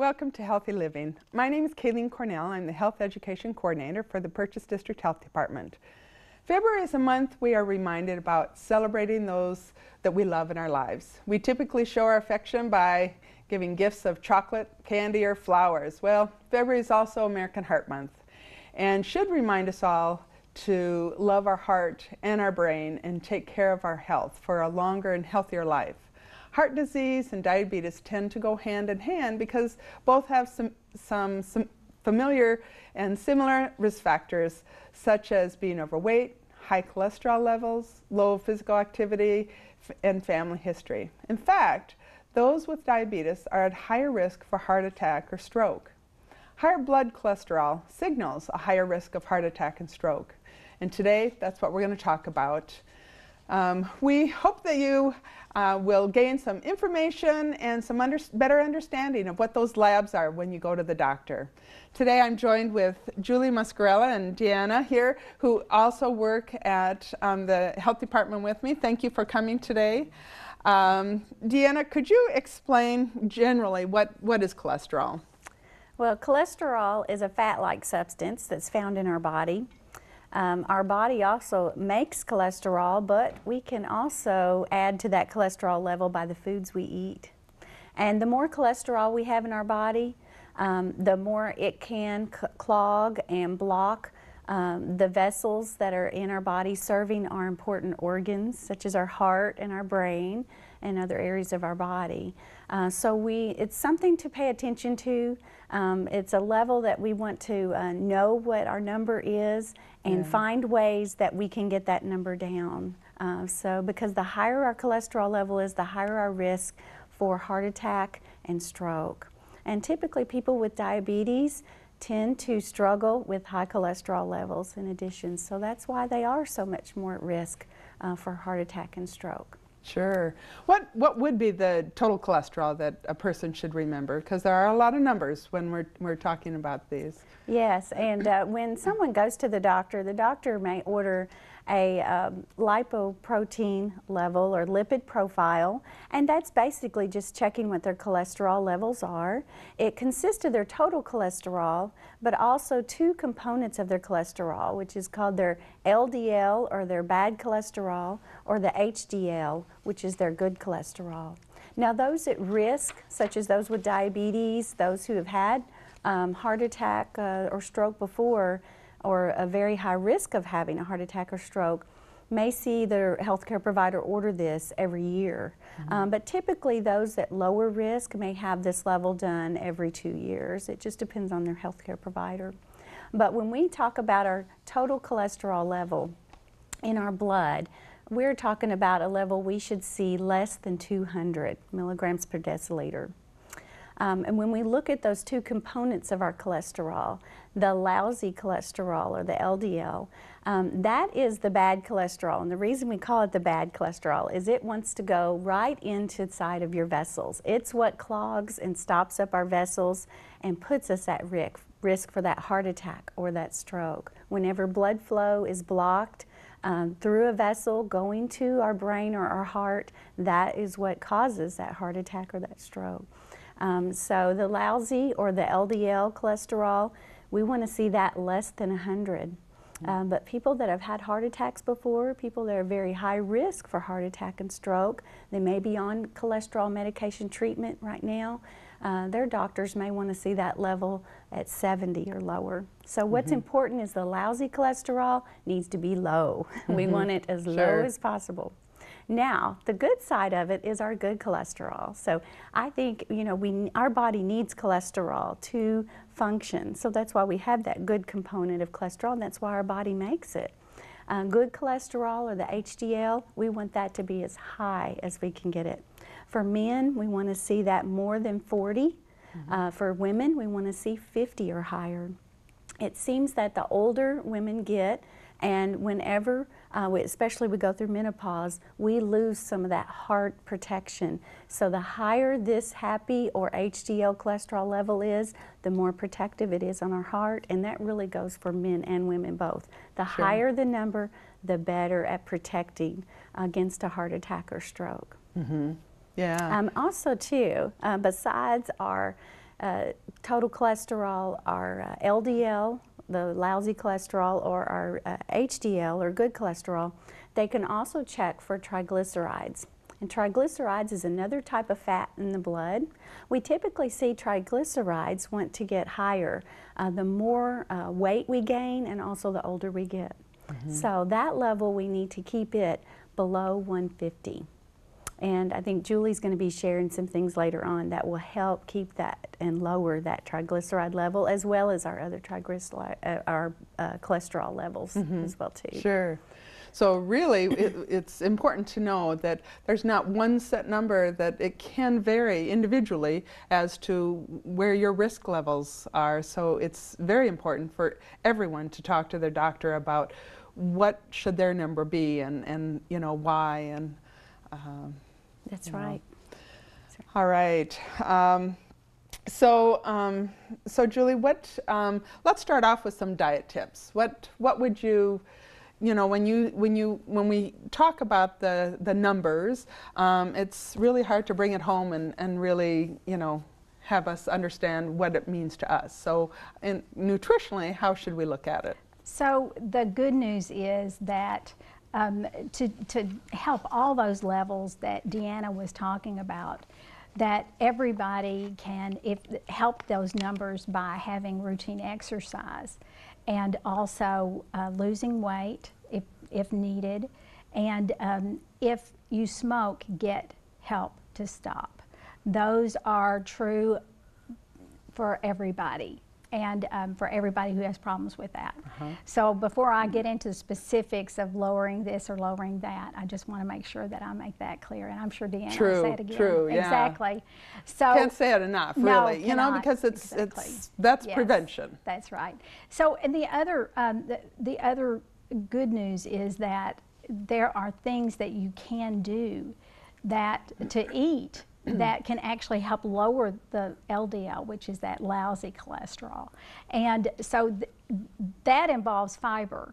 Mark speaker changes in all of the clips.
Speaker 1: Welcome to Healthy Living. My name is Kaylene Cornell. I'm the Health Education Coordinator for the Purchase District Health Department. February is a month we are reminded about celebrating those that we love in our lives. We typically show our affection by giving gifts of chocolate, candy, or flowers. Well, February is also American Heart Month and should remind us all to love our heart and our brain and take care of our health for a longer and healthier life. Heart disease and diabetes tend to go hand in hand because both have some familiar and similar risk factors, such as being overweight, high cholesterol levels, low physical activity, and family history. In fact, those with diabetes are at higher risk for heart attack or stroke. Higher blood cholesterol signals a higher risk of heart attack and stroke. And today, that's what we're going to talk about. We hope that you will gain some information and some better understanding of what those labs are when you go to the doctor. Today I'm joined with Julie Muscarella and Deanna here, who also work at the health department with me. Thank you for coming today. Deanna, could you explain generally what is cholesterol?
Speaker 2: Well, cholesterol is a fat-like substance that's found in our body. Our body also makes cholesterol, but we can also add to that cholesterol level by the foods we eat. And the more cholesterol we have in our body, the more it can clog and block the vessels that are in our body serving our important organs, such as our heart and our brain and other areas of our body. So it's something to pay attention to. It's a level that we want to know what our number is and find ways that we can get that number down. Because the higher our cholesterol level is, the higher our risk for heart attack and stroke. And typically people with diabetes tend to struggle with high cholesterol levels in addition. So that's why they are so much more at risk for heart attack and stroke.
Speaker 1: Sure. What would be the total cholesterol that a person should remember? Because there are a lot of numbers when we're talking about these.
Speaker 2: Yes, and when someone goes to the doctor may order a lipoprotein level or lipid profile, and that's basically just checking what their cholesterol levels are. It consists of their total cholesterol, but also two components of their cholesterol, which is called their LDL, or their bad cholesterol, or the HDL, which is their good cholesterol. Now those at risk, such as those with diabetes, those who have had heart attack or stroke before, or a very high risk of having a heart attack or stroke, may see their healthcare provider order this every year. But typically those at lower risk may have this level done every 2 years. It just depends on their healthcare provider. But when we talk about our total cholesterol level in our blood, we're talking about a level we should see less than 200 milligrams per deciliter. And when we look at those two components of our cholesterol, the lousy cholesterol, or the LDL, that is the bad cholesterol. And the reason we call it the bad cholesterol is it wants to go right into the side of your vessels. It's what clogs and stops up our vessels and puts us at risk for that heart attack or that stroke. Whenever blood flow is blocked through a vessel going to our brain or our heart, that is what causes that heart attack or that stroke. So the lousy, or the LDL cholesterol, we want to see that less than 100. But people that have had heart attacks before, people that are very high risk for heart attack and stroke, they may be on cholesterol medication treatment right now, their doctors may want to see that level at 70 or lower. So what's important is the lousy cholesterol needs to be low. We want it as low as possible. Now, the good side of it is our good cholesterol. So I think, our body needs cholesterol to function. So that's why we have that good component of cholesterol, and that's why our body makes it. Good cholesterol, or the HDL, we want that to be as high as we can get it. For men, we want to see that more than 40. For women, we want to see 50 or higher. It seems that the older women get, and whenever, especially we go through menopause, we lose some of that heart protection. So the higher this happy or HDL cholesterol level is, the more protective it is on our heart, and that really goes for men and women both. The higher the number, the better at protecting against a heart attack or stroke.
Speaker 1: Yeah.
Speaker 2: Also too, besides our total cholesterol, our LDL, the lousy cholesterol, or our HDL, or good cholesterol. They can also check for triglycerides. And triglycerides is another type of fat in the blood. We typically see triglycerides want to get higher the more weight we gain and also the older we get. So that level, we need to keep it below 150. And I think Julie's going to be sharing some things later on that will help keep that and lower that triglyceride level, as well as our other cholesterol levels as well too.
Speaker 1: Sure. So really, it's important to know that there's not one set number, that it can vary individually as to where your risk levels are. So it's very important for everyone to talk to their doctor about what should their number be, and you know, why, and
Speaker 2: that's right.
Speaker 1: All right. So Julie, let's start off with some diet tips. What would you know, when we talk about the numbers, it's really hard to bring it home and really, you know, have us understand what it means to us. So, nutritionally, how should we look at it?
Speaker 3: So the good news is that to help all those levels that Deanna was talking about, that everybody can help those numbers by having routine exercise, and also losing weight if needed, and if you smoke, get help to stop. Those are true for everybody, and for everybody who has problems with that. So before I get into the specifics of lowering this or lowering that, I just want to make sure that I make that clear, and I'm sure Deanna will say it again.
Speaker 1: True, yeah.
Speaker 3: Exactly. So
Speaker 1: can't say it enough,
Speaker 3: no,
Speaker 1: really, you know, because that's
Speaker 3: yes,
Speaker 1: prevention.
Speaker 3: That's right. So, and the other good news is that there are things that you can do to eat that can actually help lower the LDL, which is that lousy cholesterol. And so that involves fiber.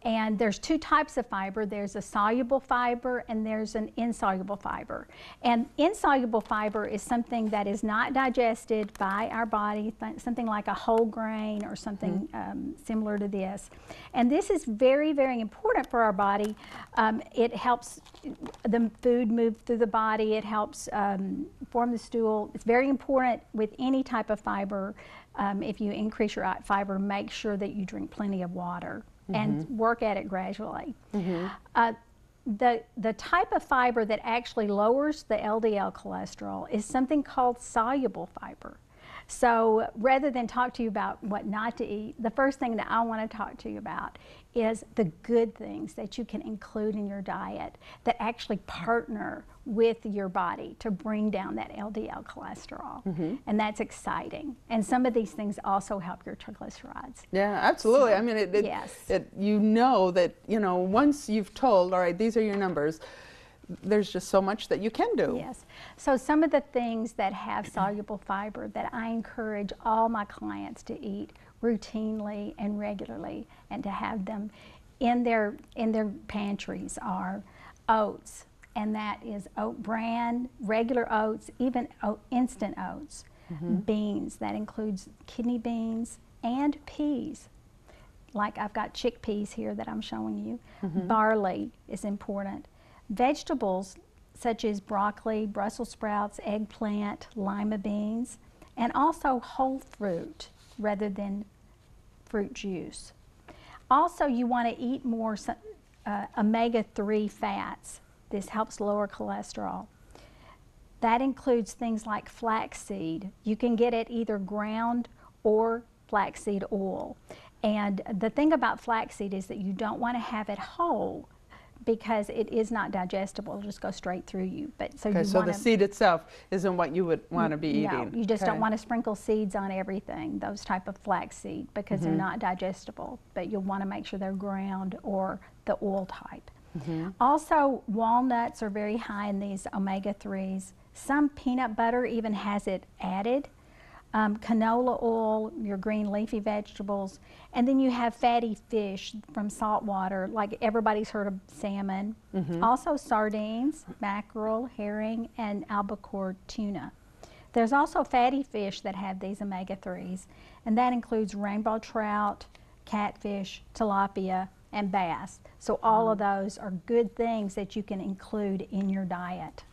Speaker 3: And there's two types of fiber. There's a soluble fiber and there's an insoluble fiber. And insoluble fiber is something that is not digested by our body, something like a whole grain or something similar to this. And this is very, very important for our body. It helps the food move through the body. It helps form the stool. It's very important with any type of fiber. If you increase your fiber, make sure that you drink plenty of water. And work at it gradually. The type of fiber that actually lowers the LDL cholesterol is something called soluble fiber. So rather than talk to you about what not to eat, the first thing that I want to talk to you about is the good things that you can include in your diet that actually partner with your body to bring down that LDL cholesterol. And that's exciting. And some of these things also help your triglycerides.
Speaker 1: Yeah, absolutely.
Speaker 3: So,
Speaker 1: I mean,
Speaker 3: yes.
Speaker 1: you know that, you know, once you've told, all right, these are your numbers, there's just so much that you can do.
Speaker 3: Yes. So some of the things that have soluble fiber that I encourage all my clients to eat routinely and regularly and to have them in their pantries are oats, and that is oat bran, regular oats, even instant oats, beans, that includes kidney beans and peas. Like I've got chickpeas here that I'm showing you. Barley is important. Vegetables such as broccoli, Brussels sprouts, eggplant, lima beans, and also whole fruit rather than fruit juice. Also, you want to eat more omega-3 fats. This helps lower cholesterol. That includes things like flaxseed. You can get it either ground or flaxseed oil. And the thing about flaxseed is that you don't want to have it whole, because it is not digestible. It'll just go straight through you. But so
Speaker 1: the seed itself isn't what you would want to be eating.
Speaker 3: No, you just don't want to sprinkle seeds on everything, those type of flaxseed, because they're not digestible. But you'll want to make sure they're ground or the oil type. Also, walnuts are very high in these omega-3s. Some peanut butter even has it added. Canola oil, your green leafy vegetables, and then you have fatty fish from salt water, like everybody's heard of salmon. Also sardines, mackerel, herring, and albacore tuna. There's also fatty fish that have these omega-3s, and that includes rainbow trout, catfish, tilapia, and bass. So all of those are good things that you can include in your diet.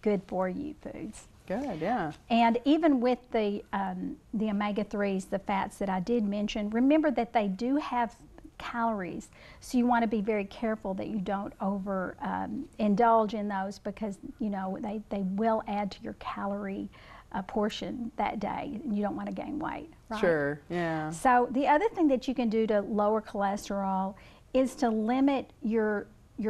Speaker 3: Good for you foods.
Speaker 1: Good, yeah.
Speaker 3: And even with the omega-3s, the fats that I did mention, remember that they do have calories. So you want to be very careful that you don't over indulge in those, because you know they will add to your calorie portion that day, and you don't want to gain weight, right?
Speaker 1: Sure, yeah.
Speaker 3: So the other thing that you can do to lower cholesterol is to limit your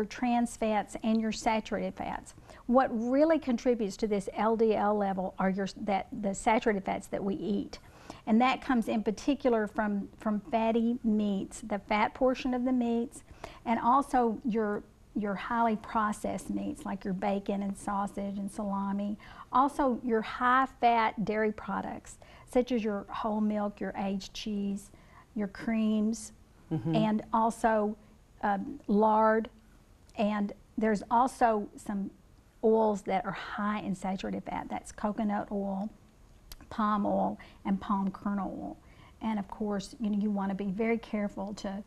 Speaker 3: trans fats and your saturated fats. What really contributes to this LDL level are the saturated fats that we eat. And that comes in particular from fatty meats, the fat portion of the meats, and also your highly processed meats like your bacon and sausage and salami. Also your high-fat dairy products such as your whole milk, your aged cheese, your creams, and also lard. And there's also some oils that are high in saturated fat. That's coconut oil, palm oil, and palm kernel oil. And of course, you want to be very careful to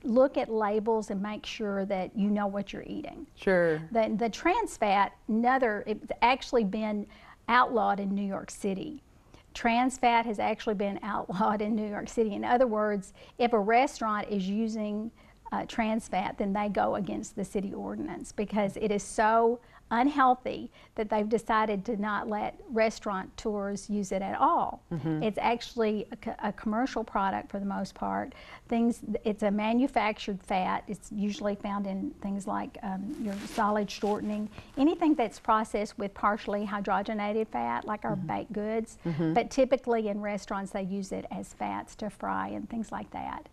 Speaker 3: look at labels and make sure that you know what you're eating.
Speaker 1: Sure.
Speaker 3: The trans fat, it's actually been outlawed in New York City. Trans fat has actually been outlawed in New York City. In other words, if a restaurant is using trans fat, then they go against the city ordinance, because it is so unhealthy that they've decided to not let restaurateurs use it at all. It's actually a commercial product for the most part. It's a manufactured fat. It's usually found in things like your solid shortening, anything that's processed with partially hydrogenated fat, like our baked goods. But typically in restaurants they use it as fats to fry and things like that.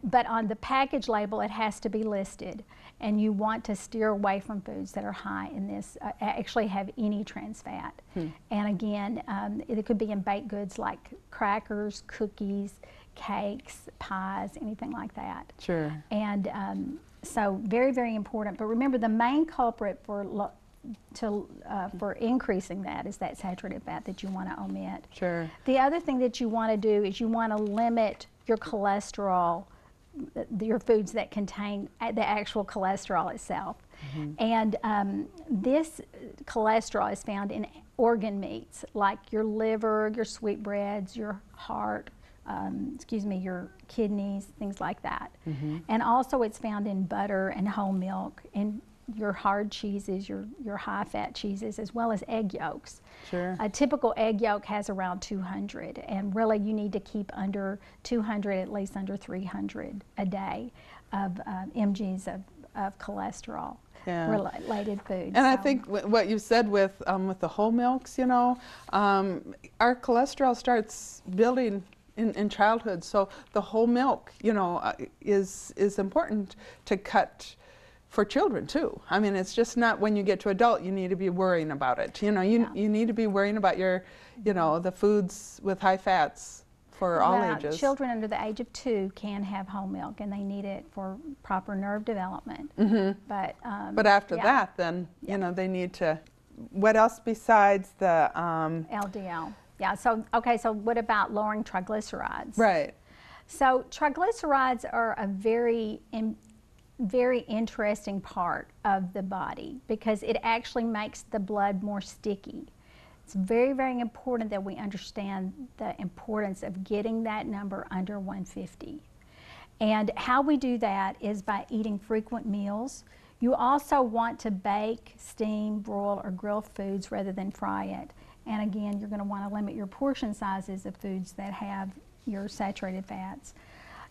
Speaker 3: But on the package label it has to be listed, and you want to steer away from foods that are high in this, actually have any trans fat. And again, it could be in baked goods like crackers, cookies, cakes, pies, anything like that.
Speaker 1: Sure.
Speaker 3: And so very, very important. But remember, the main culprit for increasing that is that saturated fat that you want to omit.
Speaker 1: Sure.
Speaker 3: The other thing that you want to do is you want to limit your cholesterol, your foods that contain the actual cholesterol itself. And this cholesterol is found in organ meats like your liver, your sweetbreads, your heart, your kidneys, things like that. And also it's found in butter and whole milk, and your hard cheeses, your high-fat cheeses, as well as egg yolks.
Speaker 1: Sure.
Speaker 3: A typical egg yolk has around 200, and really you need to keep under 200, at least under 300 a day of mgs of cholesterol.
Speaker 1: Yeah.
Speaker 3: Related foods.
Speaker 1: And I think what you said with the whole milks, our cholesterol starts building in childhood. So the whole milk, is important to cut for children too. I mean, it's just not when you get to adult you need to be worrying about it. You need to be worrying about your, the foods with high fats for all ages.
Speaker 3: Children under the age of 2 can have whole milk, and they need it for proper nerve development. But
Speaker 1: after that, then they need to. What else besides the
Speaker 3: LDL? Yeah. So so what about lowering triglycerides?
Speaker 1: Right.
Speaker 3: So triglycerides are a very interesting part of the body, because it actually makes the blood more sticky. It's very, very important that we understand the importance of getting that number under 150. And how we do that is by eating frequent meals. You also want to bake, steam, broil, or grill foods rather than fry it. And again, you're going to want to limit your portion sizes of foods that have your saturated fats.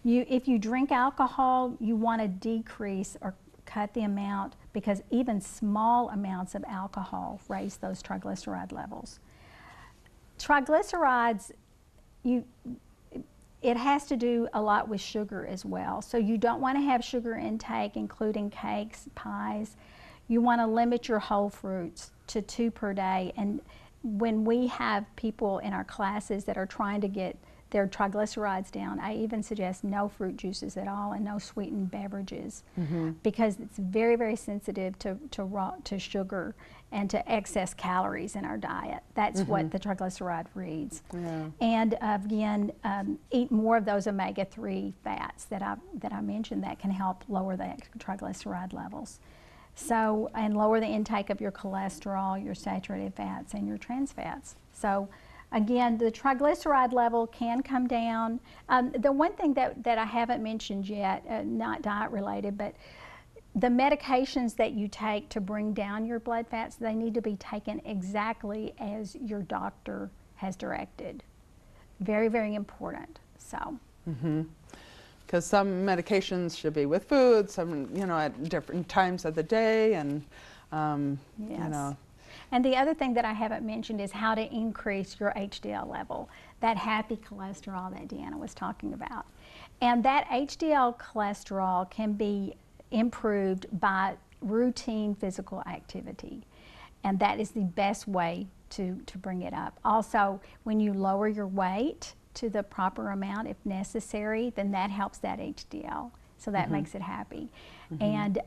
Speaker 3: If you drink alcohol, you want to decrease or cut the amount, because even small amounts of alcohol raise those triglyceride levels. Triglycerides, it has to do a lot with sugar as well. So you don't want to have sugar intake, including cakes, pies. You want to limit your whole fruits to 2 per day. And when we have people in our classes that are trying to get their triglycerides down. I even suggest no fruit juices at all and no sweetened beverages, because it's very, very sensitive to sugar and to excess calories in our diet. That's what the triglyceride reads.
Speaker 1: Yeah.
Speaker 3: And again, eat more of those omega-3 fats that I mentioned that can help lower the triglyceride levels. So, and lower the intake of your cholesterol, your saturated fats, and your trans fats. So, again, the triglyceride level can come down. The one thing that I haven't mentioned yet, not diet related, but the medications that you take to bring down your blood fats, they need to be taken exactly as your doctor has directed. Very, very important. So.
Speaker 1: Because some medications should be with food, some, you know, at different times of the day, and
Speaker 3: Yes.
Speaker 1: you know.
Speaker 3: And the other thing that I haven't mentioned is how to increase your HDL level, that happy cholesterol that Deanna was talking about. And that HDL cholesterol can be improved by routine physical activity. And that is the best way to bring it up. Also, when you lower your weight to the proper amount if necessary, then that helps that HDL. So that makes it happy. And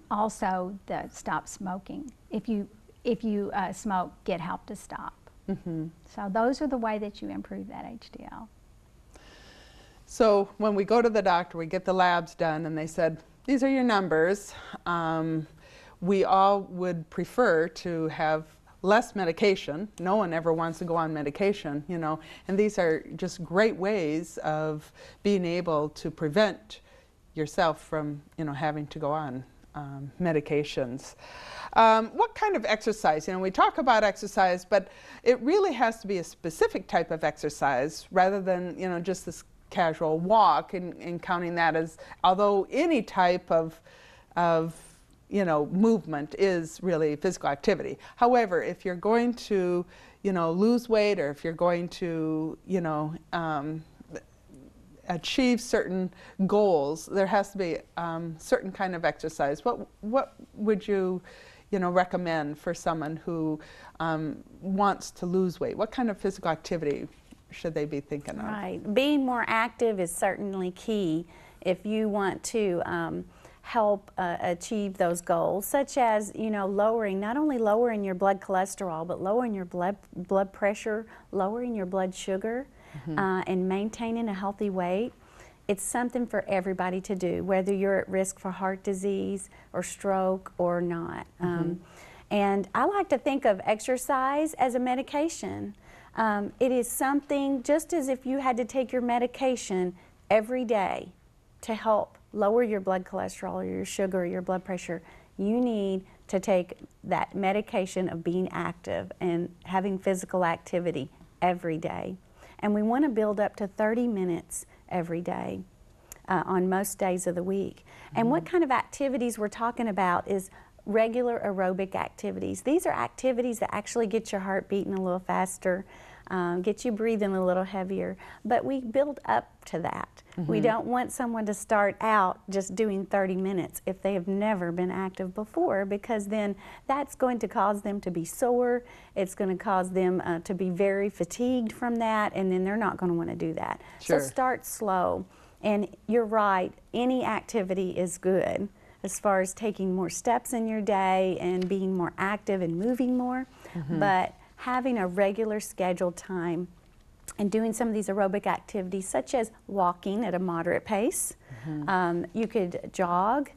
Speaker 3: also the stop smoking. If you smoke, get help to stop. So those are the way that you improve that HDL.
Speaker 1: So when we go to the doctor, we get the labs done, and they said, these are your numbers. We all would prefer to have less medication. No one ever wants to go on medication, you know, and these are just great ways of being able to prevent yourself from, you know, having to go on medications. What kind of exercise? You know, we talk about exercise, but it really has to be a specific type of exercise rather than, you know, just this casual walk, and counting that as, although any type of you know, movement is really physical activity. However, if you're going to, you know, lose weight, or if you're going to, you know, achieve certain goals, there has to be certain kind of exercise. What would you, you know, recommend for someone who wants to lose weight? What kind of physical activity should they be thinking of?
Speaker 2: Right. Being more active is certainly key if you want to help achieve those goals, such as, you know, not only lowering your blood cholesterol, but lowering your blood pressure, lowering your blood sugar, and maintaining a healthy weight. It's something for everybody to do, whether you're at risk for heart disease or stroke or not. And I like to think of exercise as a medication. It is something, just as if you had to take your medication every day to help lower your blood cholesterol or your sugar or your blood pressure, you need to take that medication of being active and having physical activity every day. And we want to build up to 30 minutes every day on most days of the week. And what kind of activities we're talking about is regular aerobic activities. These are activities that actually get your heart beating a little faster, get you breathing a little heavier, but we build up to that. We don't want someone to start out just doing 30 minutes if they have never been active before, because then that's going to cause them to be sore, it's going to cause them to be very fatigued from that, and then they're not going to want to do that.
Speaker 1: Sure.
Speaker 2: So start slow. And you're right, any activity is good as far as taking more steps in your day and being more active and moving more, but having a regular scheduled time and doing some of these aerobic activities, such as walking at a moderate pace. You could jog,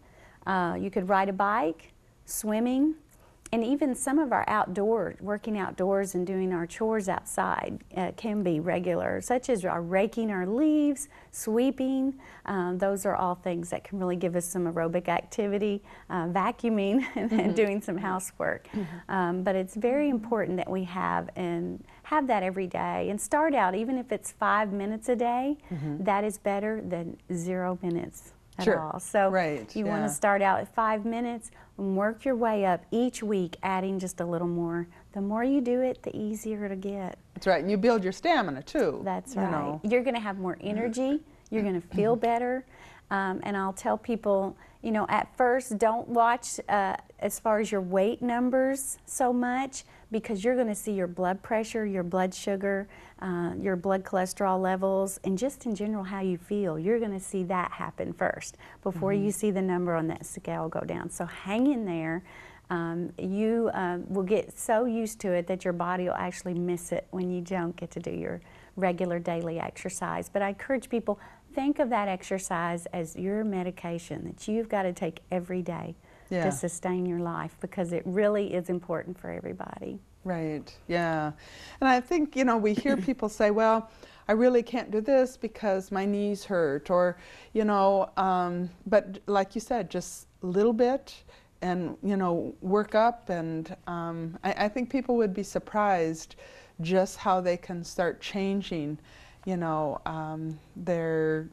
Speaker 2: you could ride a bike, swimming, and even some of our working outdoors and doing our chores outside can be regular, such as our raking our leaves, sweeping. Those are all things that can really give us some aerobic activity, vacuuming and doing some housework. But it's very important that we have that every day, and start out, even if it's 5 minutes a day, that is better than 0 minutes at all. So you want to start out at 5 minutes and work your way up each week, adding just a little more. The more you do it, the easier it'll get.
Speaker 1: That's right, and you build your stamina too.
Speaker 2: That's right. You're going to have more energy, you're going to feel better, And I'll tell people, you know, at first don't watch as far as your weight numbers so much, because you're going to see your blood pressure, your blood sugar, your blood cholesterol levels, and just in general how you feel. You're going to see that happen first before you see the number on that scale go down. So hang in there. You will get so used to it that your body will actually miss it when you don't get to do your regular daily exercise. But I encourage people, think of that exercise as your medication that you've got to take every day to sustain your life, because it really is important for everybody.
Speaker 1: Right, yeah. And I think, you know, we hear people say, well, I really can't do this because my knees hurt, or, you know, but like you said, just a little bit and, you know, work up. And I think people would be surprised just how they can start changing, you know, their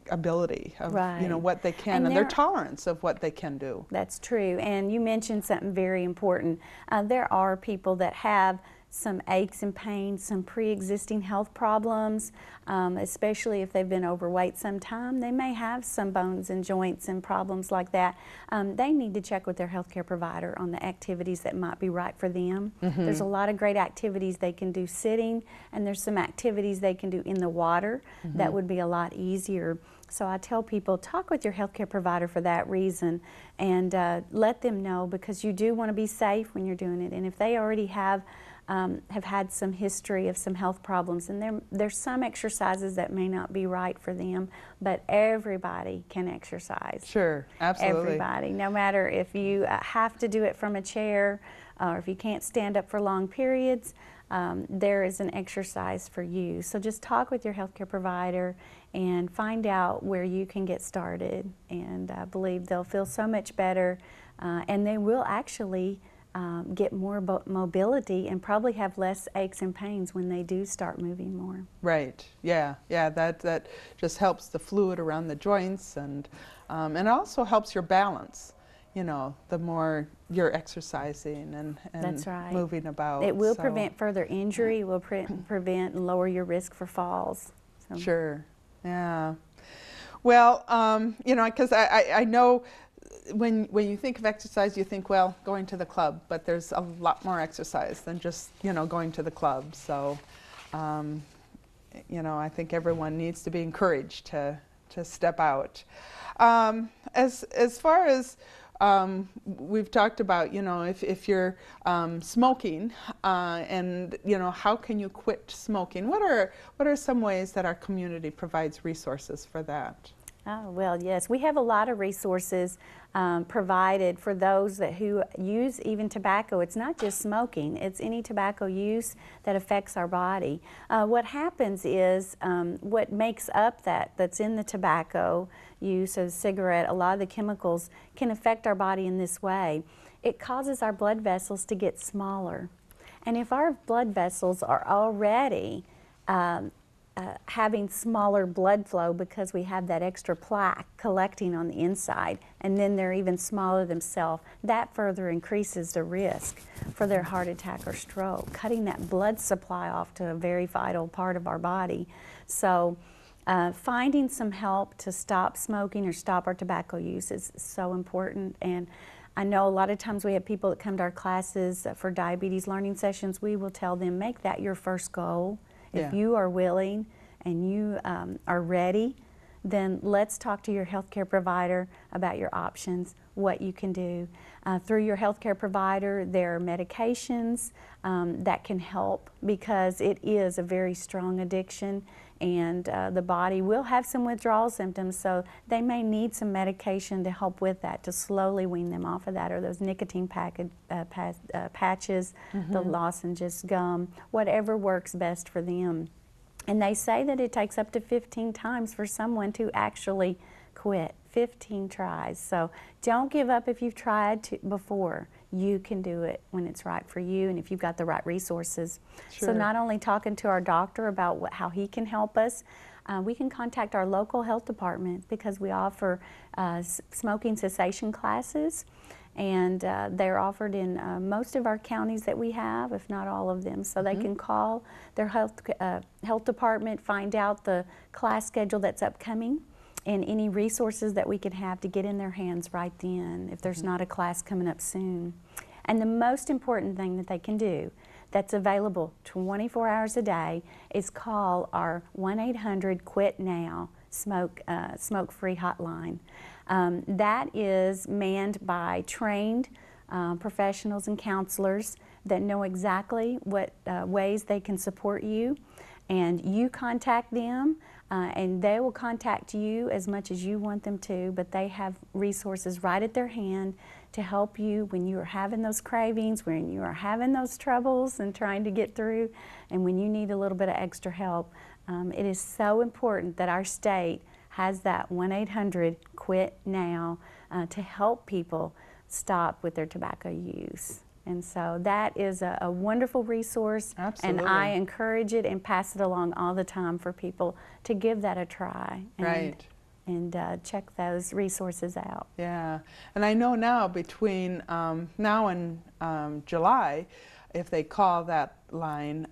Speaker 1: ability of, you know, what they can, and their tolerance of what they can do.
Speaker 2: That's true. And you mentioned something very important. There are people that have some aches and pains, some pre-existing health problems, especially if they've been overweight some time. They may have some bones and joints and problems like that. They need to check with their healthcare provider on the activities that might be right for them. There's a lot of great activities they can do sitting, and there's some activities they can do in the water that would be a lot easier. So I tell people, talk with your healthcare provider for that reason, and let them know, because you do want to be safe when you're doing it. And if they already have had some history of some health problems, and there's some exercises that may not be right for them, but everybody can exercise.
Speaker 1: Sure, absolutely.
Speaker 2: Everybody, no matter if you have to do it from a chair, or if you can't stand up for long periods, there is an exercise for you. So just talk with your healthcare provider and find out where you can get started, and I believe they'll feel so much better, and they will actually get more mobility and probably have less aches and pains when they do start moving more.
Speaker 1: Right, yeah, yeah, that just helps the fluid around the joints, and also helps your balance. You know, the more you're exercising and
Speaker 2: That's right.
Speaker 1: moving about.
Speaker 2: It will prevent further injury, it will prevent and lower your risk for falls. So.
Speaker 1: Sure, yeah. Well, you know, because I know when you think of exercise, you think, well, going to the club, but there's a lot more exercise than just, you know, going to the club. So, you know, I think everyone needs to be encouraged to step out. As far as we've talked about, you know, if you're smoking, and, you know, how can you quit smoking? What are some ways that our community provides resources for that?
Speaker 2: Oh, well, yes, we have a lot of resources provided for those who use even tobacco. It's not just smoking, it's any tobacco use that affects our body. What happens is what makes up that's in the tobacco use of cigarette, a lot of the chemicals can affect our body in this way. It causes our blood vessels to get smaller. And if our blood vessels are already having smaller blood flow because we have that extra plaque collecting on the inside, and then they're even smaller themselves, that further increases the risk for their heart attack or stroke, cutting that blood supply off to a very vital part of our body. So finding some help to stop smoking or stop our tobacco use is so important. And I know a lot of times we have people that come to our classes for diabetes learning sessions. We will tell them, make that your first goal. If you are willing and you are ready, then let's talk to your healthcare provider about your options, what you can do. Through your healthcare provider, there are medications that can help, because it is a very strong addiction, and the body will have some withdrawal symptoms, so they may need some medication to help with that, to slowly wean them off of that, or those nicotine patches, the lozenges, gum, whatever works best for them. And they say that it takes up to 15 times for someone to actually quit, 15 tries. So don't give up if you've tried before. You can do it when it's right for you, and if you've got the right resources.
Speaker 1: Sure.
Speaker 2: So not only talking to our doctor about how he can help us, we can contact our local health department, because we offer smoking cessation classes, and they're offered in most of our counties that we have, if not all of them. So they can call their health department, find out the class schedule that's upcoming, and any resources that we can have to get in their hands right then if there's not a class coming up soon. And the most important thing that they can do that's available 24 hours a day is call our 1-800-QUIT-NOW smoke-free hotline. That is manned by trained professionals and counselors that know exactly what ways they can support you, and you contact them and they will contact you as much as you want them to, but they have resources right at their hand to help you when you are having those cravings, when you are having those troubles and trying to get through, and when you need a little bit of extra help. It is so important that our state has that 1-800-QUIT-NOW to help people stop with their tobacco use. And so that is a wonderful resource.
Speaker 1: Absolutely.
Speaker 2: And I encourage it and pass it along all the time for people to give that a try.
Speaker 1: Right.
Speaker 2: And check those resources out.
Speaker 1: Yeah, and I know now between now and July, if they call that line,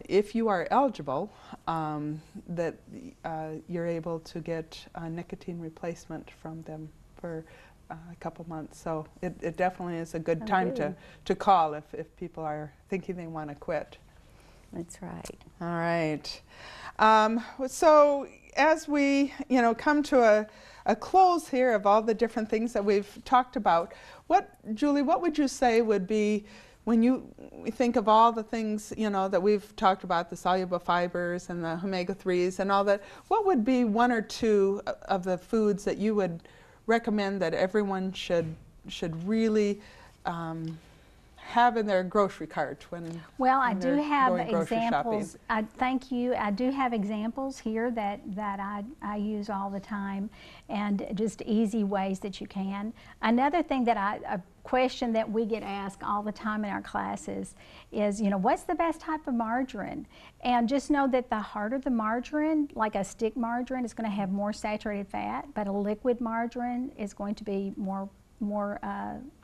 Speaker 1: if you are eligible, that you're able to get a nicotine replacement from them for a couple months. So it definitely is a good time to call if people are thinking they want to quit.
Speaker 2: That's right.
Speaker 1: All right. So as we come to a close here of all the different things that we've talked about, Julie, what would you say would be, when you think of all the things that we've talked about, the soluble fibers and the omega-3s and all that, what would be one or two of the foods that you would recommend that everyone should really have in their grocery cart when
Speaker 3: I do have
Speaker 1: examples.
Speaker 3: Thank you. I do have examples here that I use all the time, and just easy ways that you can. Another thing that a question that we get asked all the time in our classes is, what's the best type of margarine? And just know that the harder the margarine, like a stick margarine, is going to have more saturated fat, but a liquid margarine is going to be more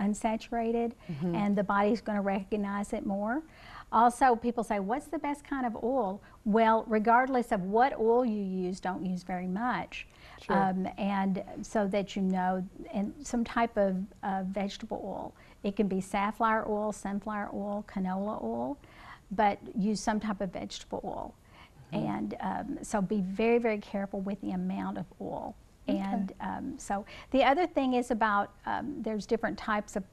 Speaker 3: unsaturated, and the body's going to recognize it more. Also, people say, what's the best kind of oil? Well, regardless of what oil you use, don't use very much.
Speaker 1: Sure.
Speaker 3: And so that and some type of vegetable oil. It can be safflower oil, sunflower oil, canola oil, but use some type of vegetable oil. And so be very, very careful with the amount of oil. And so the other thing is about there's different types of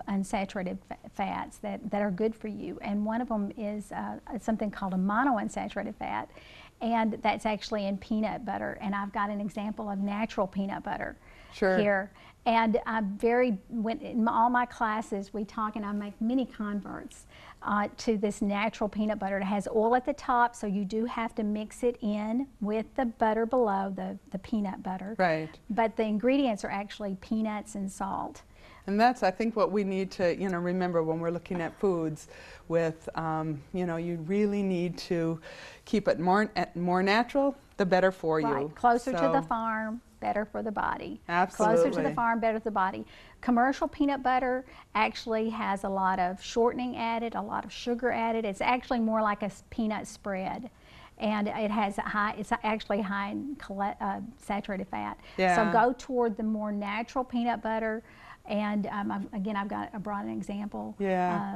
Speaker 3: unsaturated fats that are good for you, and one of them is something called a monounsaturated fat, and that's actually in peanut butter. And I've got an example of natural peanut butter here. And in all my classes we talk, and I make many converts to this natural peanut butter. It has oil at the top, so you do have to mix it in with the butter below, the peanut butter.
Speaker 1: Right.
Speaker 3: But the ingredients are actually peanuts and salt.
Speaker 1: And that's, I think, what we need to remember when we're looking at foods. With you really need to keep it more natural, the better for you.
Speaker 3: Closer to the farm, better for the body.
Speaker 1: Absolutely.
Speaker 3: Closer to the farm, better for the body. Commercial peanut butter actually has a lot of shortening added, a lot of sugar added. It's actually more like a peanut spread. And it's actually high in saturated fat.
Speaker 1: Yeah.
Speaker 3: So go toward the more natural peanut butter. And again, I brought an example.
Speaker 1: Yeah,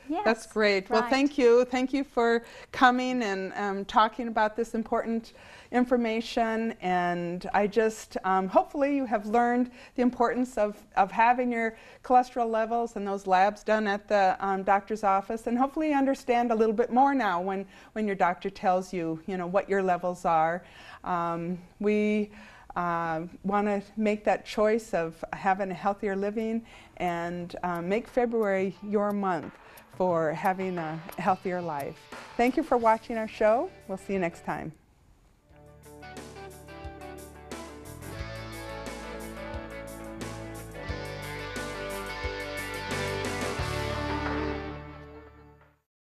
Speaker 3: yes,
Speaker 1: that's great. Well,
Speaker 3: right.
Speaker 1: thank you for coming and talking about this important information. And I just hopefully you have learned the importance of having your cholesterol levels and those labs done at the doctor's office, and hopefully you understand a little bit more now when your doctor tells you what your levels are. We want to make that choice of having a healthier living, and make February your month for having a healthier life. Thank you for watching our show. We'll see you next time.